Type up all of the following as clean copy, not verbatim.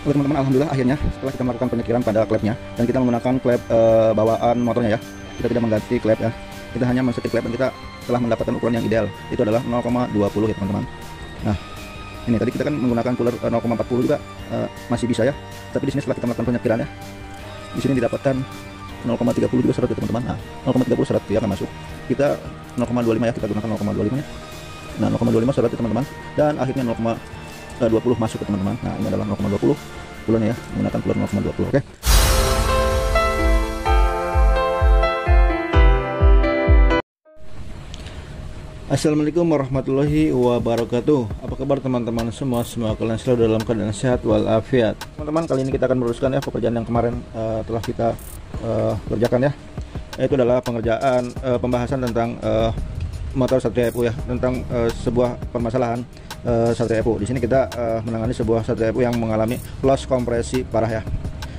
Oke teman-teman, alhamdulillah akhirnya setelah kita melakukan penyekiran pada klepnya dan kita menggunakan klep bawaan motornya ya, kita tidak mengganti klep ya, kita hanya mensetir klep dan kita telah mendapatkan ukuran yang ideal, itu adalah 0,20 ya teman-teman. Nah ini tadi kita kan menggunakan cooler 0,40 juga masih bisa ya, tapi di sini setelah kita melakukan penyekiran ya, di sini didapatkan 0,30 juga seret ya teman-teman. Nah 0,30 seret ya akan masuk, kita 0,25 ya, kita gunakan 0,25 ya. Nah 0,25 seret ya teman-teman, dan akhirnya 0,20 masuk ke teman-teman. Nah ini adalah 0,20 bulannya ya, menggunakan cooler 0,20. Oke. Assalamualaikum warahmatullahi wabarakatuh. Apa kabar teman-teman semua? Semoga kalian selalu dalam keadaan sehat walafiat. Teman-teman, kali ini kita akan meneruskan ya pekerjaan yang kemarin telah kita kerjakan ya. Itu adalah pengerjaan pembahasan tentang motor Satria Evo ya, tentang sebuah permasalahan Satria Evo. Di sini kita menangani sebuah Satria Evo yang mengalami loss kompresi parah ya.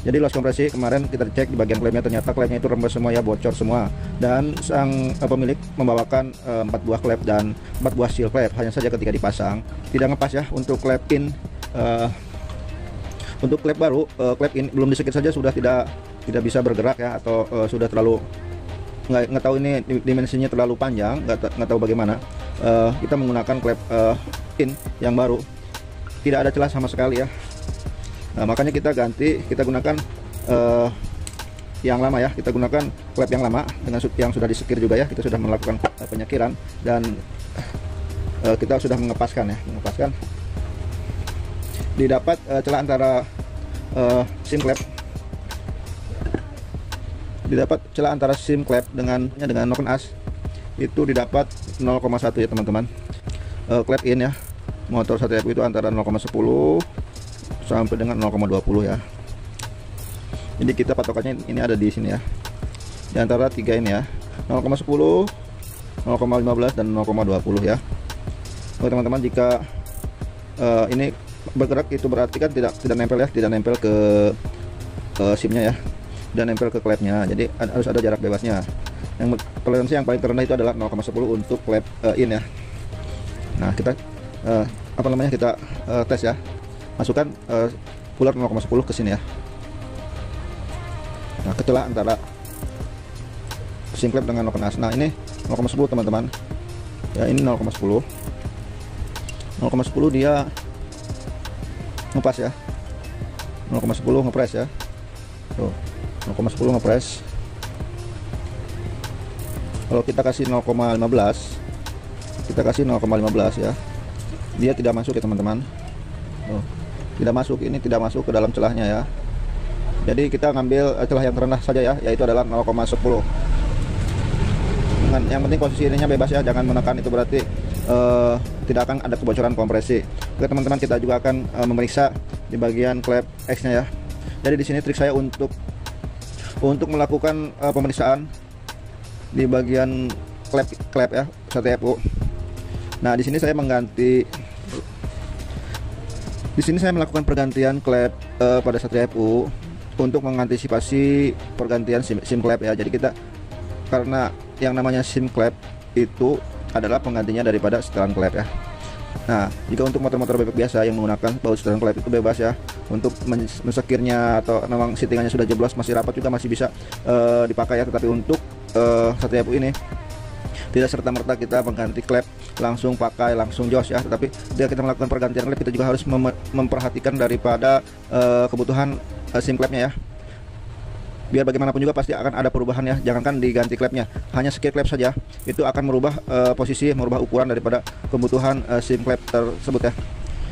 Jadi loss kompresi kemarin kita cek di bagian klepnya, ternyata klepnya itu rembes semua ya, bocor semua. Dan sang pemilik membawakan 4 buah klep dan 4 buah seal klep. Hanya saja ketika dipasang tidak ngepas ya untuk klep in. Untuk klep baru, klep in belum disekir saja sudah tidak bisa bergerak ya, atau sudah terlalu nggak tahu ini dimensinya terlalu panjang, nggak tahu bagaimana. Kita menggunakan klep in yang baru, tidak ada celah sama sekali ya. Nah, makanya kita ganti, kita gunakan yang lama ya, kita gunakan klep yang lama dengan yang sudah disekir juga ya. Kita sudah melakukan penyekiran dan kita sudah mengepaskan ya, didapat celah antara sim klep, didapat celah antara sim klep dengan noken as itu didapat 0,1 ya teman-teman. Klep in ya, motor Satria Evo itu antara 0,10 sampai dengan 0,20 ya. Jadi kita patokannya ini ada di sini ya, di antara 3 ini ya, 0,10, 0,15 dan 0,20 ya. Oke teman-teman, jika ini bergerak itu berarti kan tidak nempel ya, tidak nempel ke simnya ya, dan nempel ke klepnya. Jadi harus ada jarak bebasnya. Yang toleransi yang paling terendah itu adalah 0,10 untuk klep in ya. Nah kita kita tes ya, masukkan cooler 0,10 ke sini ya. Nah ketelah antara sim klep dengan noken as. Nah ini 0,10 teman-teman ya, ini 0,10 dia ngepas ya, 0,10 ngepres ya. Tuh 0,10 ngepres. Kalau kita kasih 0,15, kita kasih 0,15 ya, dia tidak masuk ya teman-teman. Tidak masuk, ini tidak masuk ke dalam celahnya ya. Jadi kita ngambil celah yang terendah saja ya, yaitu adalah 0,10. Yang penting posisi ininya bebas ya, jangan menekan, itu berarti tidak akan ada kebocoran kompresi. Oke teman-teman, kita juga akan memeriksa di bagian klep X nya ya. Jadi di sini trik saya untuk melakukan pemeriksaan di bagian klep ya Satria Evo. Nah di sini saya melakukan pergantian klep pada Satria Evo untuk mengantisipasi pergantian sim klep ya. Jadi kita, karena yang namanya sim klep itu adalah penggantinya daripada setelan klep ya. Nah jika untuk motor-motor bebek biasa yang menggunakan baut setelan klep itu bebas ya, untuk mensekirnya atau memang settingannya sudah jeblos, masih rapat juga masih bisa dipakai ya. Tetapi untuk Satria Evo ini tidak serta-merta kita mengganti klep langsung pakai langsung jos ya, tetapi jika kita melakukan pergantian klep kita juga harus memperhatikan daripada kebutuhan sim klepnya ya. Biar bagaimanapun juga pasti akan ada perubahan ya, jangankan diganti klepnya, hanya sekir klep saja itu akan merubah posisi, merubah ukuran daripada kebutuhan sim klep tersebut ya.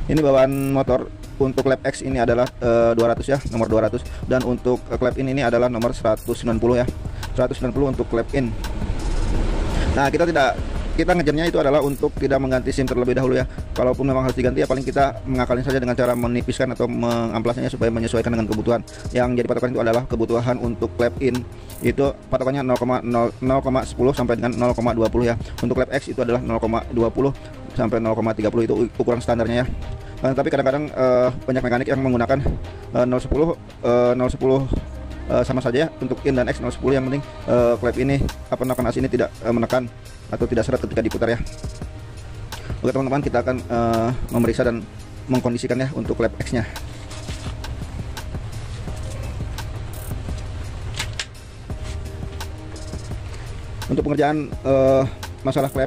Ini bawaan motor untuk klep X ini adalah 200 ya, nomor 200, dan untuk klep in ini adalah nomor 190 ya, 190 untuk klep in. Nah kita ngejarnya itu adalah untuk tidak mengganti sim terlebih dahulu ya. Kalaupun memang harus diganti ya paling kita mengakalin saja dengan cara menipiskan atau mengamplasnya supaya menyesuaikan dengan kebutuhan. Yang jadi patokan itu adalah kebutuhan untuk klep in, itu patokannya 0,10 sampai dengan 0,20 ya. Untuk klep X itu adalah 0,20 sampai 0,30, itu ukuran standarnya ya. Tapi kadang-kadang banyak mekanik yang menggunakan 0,10 sama saja ya. Untuk in dan X 010, yang penting klep ini noken as ini tidak menekan atau tidak seret ketika diputar ya. Oke teman-teman, kita akan memeriksa dan mengkondisikan ya untuk klep X nya. Untuk pengerjaan masalah klep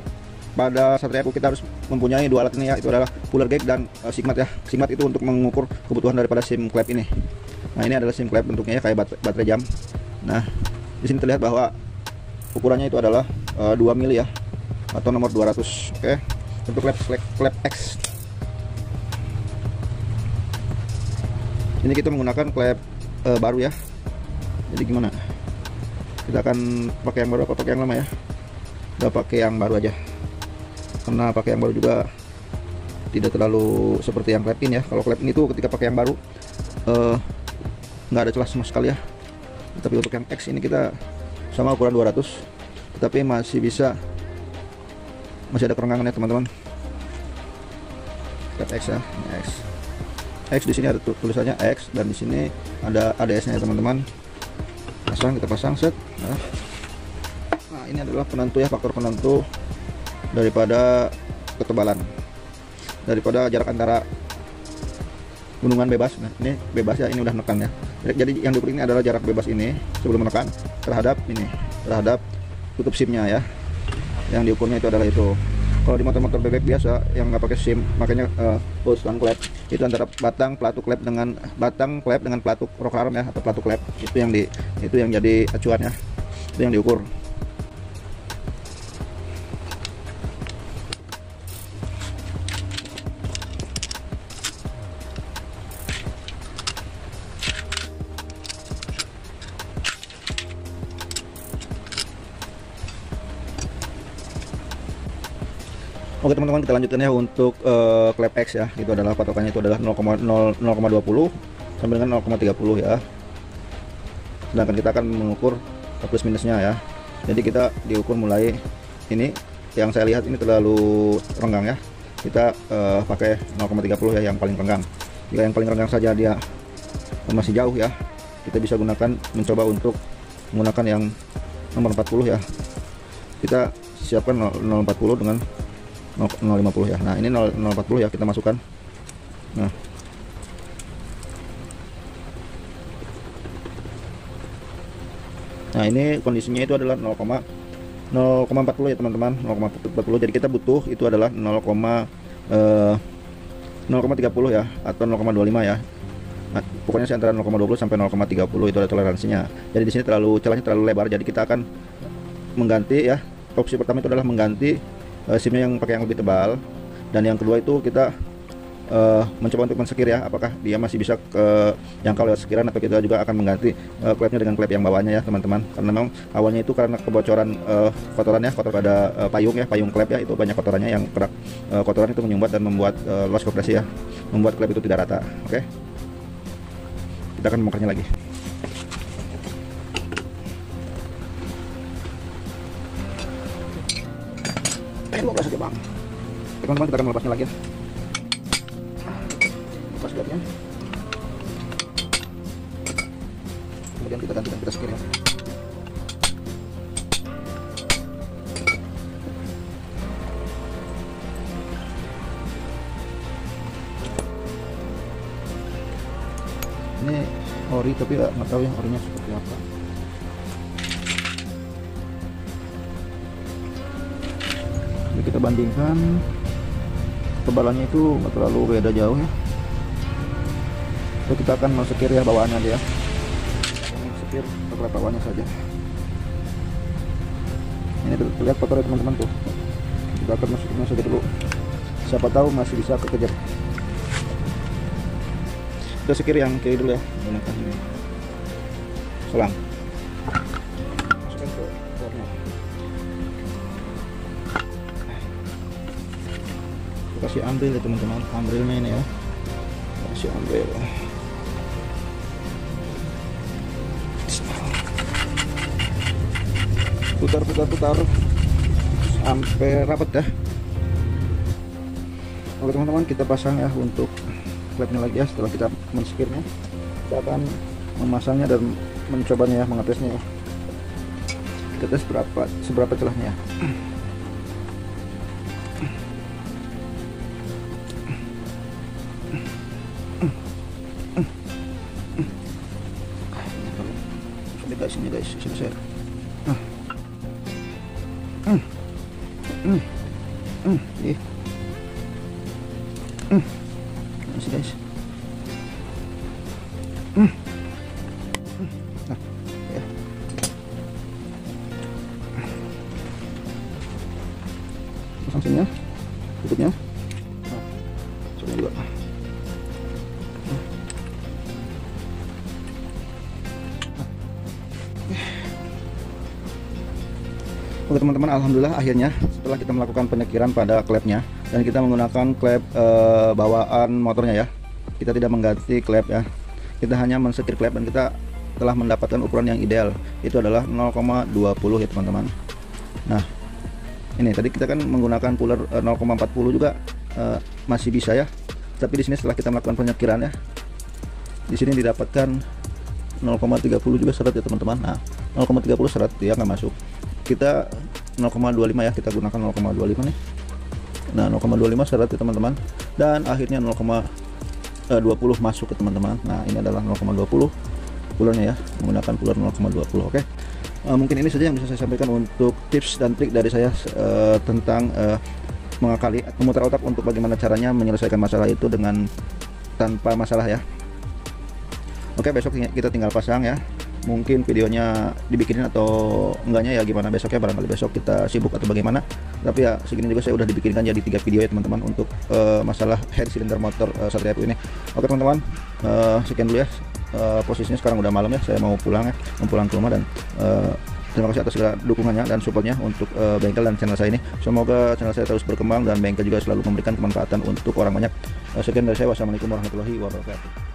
pada Satria Evo kita harus mempunyai dua alat ini ya, itu adalah puller gauge dan sigmat ya. Sigmat itu untuk mengukur kebutuhan daripada sim klep ini. Nah, ini adalah sim klep, bentuknya ya kayak baterai jam. Nah, di sini terlihat bahwa ukurannya itu adalah 2 mili ya, atau nomor 200. Oke. Untuk klep X. Ini kita menggunakan klep baru ya. Jadi gimana? Kita akan pakai yang baru apa pakai yang lama ya? Udah pakai yang baru aja. Karena pakai yang baru juga tidak terlalu seperti yang klep in ya. Kalau klep in itu ketika pakai yang baru nggak ada celah sama sekali ya. Tapi untuk yang X ini kita sama ukuran 200, tetapi masih ada kerenggangan ya teman-teman. Klep X ya, ini X. X di sini ada tulisannya X dan di sini ada ADS-nya ya teman-teman. Kita pasang set. Nah, ini adalah penentu ya, faktor penentu daripada ketebalan, daripada jarak antara gunungan bebas. Nah, ini bebas ya, ini udah menekan ya. Jadi yang diukur ini adalah jarak bebas ini sebelum menekan terhadap tutup simnya ya. Yang diukurnya itu adalah itu. Kalau di motor-motor bebek biasa yang nggak pakai sim, makanya hose dan klep itu antara batang pelatuk klep dengan pelatuk rock arm ya, atau pelatuk klep. Itu yang jadi acuan ya. Itu yang diukur. Oke teman-teman, kita lanjutkan ya untuk klep X ya. Itu adalah patokannya itu adalah 0,20 sampai dengan 0,30 ya. Sedangkan kita akan mengukur plus minusnya ya. Jadi kita diukur mulai ini, yang saya lihat ini terlalu renggang ya. Kita pakai 0,30 ya, yang paling renggang. Jika yang paling renggang saja dia masih jauh ya, kita bisa mencoba untuk menggunakan yang nomor 40 ya. Kita siapkan 0,40 dengan 0,50 ya. Nah, ini 0,40 ya, kita masukkan. Nah, ini kondisinya itu adalah 0,40 ya teman-teman, 0,40. Jadi kita butuh itu adalah 0,30 ya, atau 0,25 ya. Nah, pokoknya sih antara 0,20 sampai 0,30 itu ada toleransinya. Jadi di sini celahnya terlalu lebar. Jadi kita akan mengganti ya. Opsi pertama itu adalah mengganti simnya yang pakai yang lebih tebal, dan yang kedua itu kita mencoba untuk mensekir ya, apakah dia masih bisa ke jangkau lewat sekiran, atau kita juga akan mengganti klepnya dengan klep yang bawahnya ya teman-teman. Karena memang awalnya itu karena kebocoran kotoran ya, kotor pada payung ya, payung klep ya, itu banyak kotorannya yang kerak, kotoran itu menyumbat dan membuat loss kompresi ya, membuat klep itu tidak rata. Oke, kita akan membongkarnya lagi. Lepas aja bang, teman-teman, kita akan melepasnya lagi ya. Lepas gapnya, kemudian kita gantikan, kita sekir ya. Ini ori, tapi nggak tahu ya orinya seperti apa. Kita bandingkan, tebalannya itu nggak terlalu beda jauh ya. Jadi kita akan mensekir ya bawaannya dia, sekir beberapa bawaannya saja. Ini terlihat kotor ya teman-teman tuh. Kita akan masukin saja dulu, siapa tahu masih bisa kekejar. Kita sekir yang kiri dulu ya, menggunakan ini selang. Masukkan ke warna. Kasih ambil ya teman-teman, ambilnya ini ya, kasih ambil, putar sampai rapat ya. Oke teman-teman, kita pasang ya untuk klepnya lagi ya. Setelah kita mensekirnya, kita akan memasangnya dan mencobanya ya, mengetesnya ya. Kita tes seberapa celahnya ya. Ini guys, sini share. Ih. Masih guys. Nah, ya. Pasang sini ya, tutupnya. Nah, sini juga. Oke teman-teman, alhamdulillah akhirnya setelah kita melakukan penyekiran pada klepnya dan kita menggunakan klep bawaan motornya ya, kita tidak mengganti klep ya, kita hanya mensekir klep dan kita telah mendapatkan ukuran yang ideal, itu adalah 0,20 ya teman-teman. Nah ini tadi kita kan menggunakan puller 0,40 juga masih bisa ya, tapi di sini setelah kita melakukan penyekiran ya, di sini didapatkan 0,30 juga seret ya teman-teman. Nah 0,30 seret dia nggak masuk, kita 0,25 ya, kita gunakan 0,25 nih. Nah 0,25 seret ya teman-teman, dan akhirnya 0,20 masuk ke teman-teman. Nah ini adalah 0,20 pullernya ya, menggunakan puller 0,20. Oke, mungkin ini saja yang bisa saya sampaikan untuk tips dan trik dari saya tentang mengakali memutar otak untuk bagaimana caranya menyelesaikan masalah itu dengan tanpa masalah ya. Oke, besok kita tinggal pasang ya. Mungkin videonya dibikinin atau enggaknya ya gimana besoknya, barangkali besok kita sibuk atau bagaimana. Tapi ya segini juga saya udah dibikinkan jadi 3 video ya teman-teman untuk masalah head cylinder motor Satria FU ini. Oke teman-teman, sekian dulu ya. Posisinya sekarang udah malam ya, saya mau pulang ya, mau pulang ke rumah. Dan terima kasih atas segala dukungannya dan supportnya untuk bengkel dan channel saya ini. Semoga channel saya terus berkembang dan bengkel juga selalu memberikan kemanfaatan untuk orang banyak. Sekian dari saya, wassalamualaikum warahmatullahi wabarakatuh.